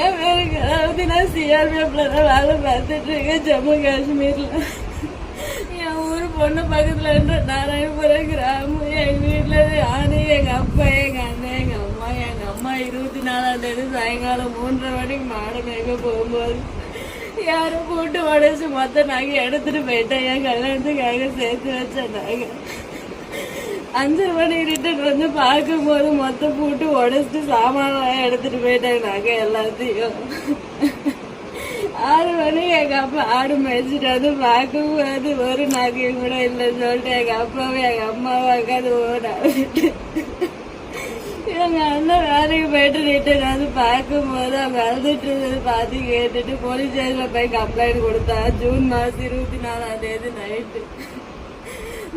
என் பேருக்கு அதாவது நான் சிஆர்பிஎஃப்ல தான் வேலை பார்த்துட்டு இருக்கேன் ஜம்மு காஷ்மீர்ல. என் ஊர் பொண்ணு பக்கத்துல நாராயணபுரம் கிராமம். எங்க வீட்டுல நானு, எங்க அப்பா, எங்க அண்ணன், எங்க அம்மா. எங்க அம்மா 24ஆம் தேதி சாயங்காலம் 3:30 மணிக்கு மாடு மேய்க்க போகும்போது யாரோ போட்டு உடைச்சு மொத்த நகை எடுத்துட்டு போயிட்டேன். என் கல்யாணத்துக்காக சேர்த்து வச்ச நகை 5 மணி ரிட்டர்ன் வந்து பார்க்கும்போது மொத்த போட்டு உடைச்சிட்டு சாமான் எடுத்துட்டு போயிட்டாங்க நகை எல்லாத்தையும். 6 மணிக்கு எங்க அப்பா ஆடு மேய்ச்சிட்டு வந்து பார்க்கும்போது ஒரு நகையும் கூட இல்லைன்னு சொல்லிட்டு எங்க அப்பாவும் எங்க அம்மாவும் உட்காந்து ஓடாவிட்டு எங்க அண்ணன் வேலைக்கு போயிட்டு ரிட்டர்ன் வந்து பார்க்கும்போது அவங்க அழுதுட்டு பார்த்து கேட்டுட்டு போலீஸ் ஸ்டேஷன்ல போய் கம்ப்ளைண்ட் கொடுத்தா. ஜூன் மாசம் 24ஆம் தேதி நைட்டு.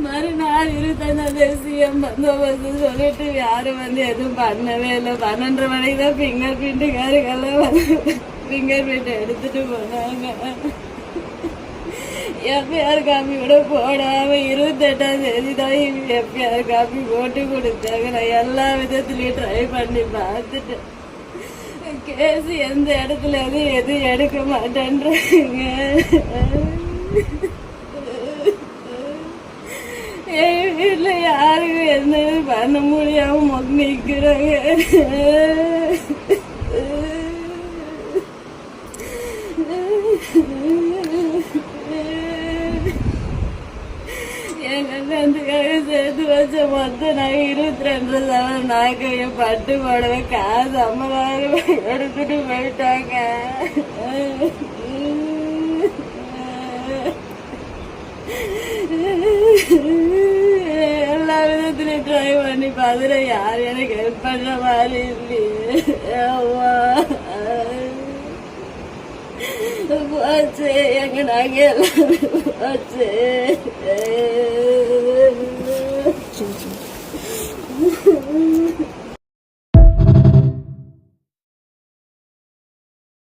மறுநாள் 25ஆம் தேதி சிஎம் பந்தோபஸ்து சொல்லிட்டு யாரும் வந்து எதுவும் பண்ணவே இல்லை. 12:30 மணிக்கு தான் ஃபிங்கர் பிரிண்ட்டுக்காரங்கெல்லாம் வந்து ஃபிங்கர் பிரிண்ட் எடுத்துட்டு போனாங்க. எஃப்ஐஆர் காப்பி கூட போடாம 28ஆம் தேதி தான் எஃப்ஐஆர் காப்பி போட்டு கொடுத்தாங்க. நான் எல்லா விதத்துலயும் ட்ரை பண்ணி பார்த்துட்டேன். கேஸ் எந்த இடத்துல எதுவும் எடுக்க மாட்டேன்றாங்க. என் வீட்டுல யாருக்கும் எந்த இது பண்ண முடியாம நிக்கிறாங்க. என் கல்யாணத்துக்காக சேர்த்து வச்ச மொத்தம் நான் 22 சவரன் நாக்கைய பட்டு போடவே காசு 50,000 எடுத்துட்டு போயிட்டாங்க. எல்லா விதத்துலயும் ட்ரை பண்ணி பாதுல யார் எனக்கு ஹெல்ப் பண்ற மாதிரி இல்லையே. போச்சு எங்க நாங்க எல்லாமே போச்சு.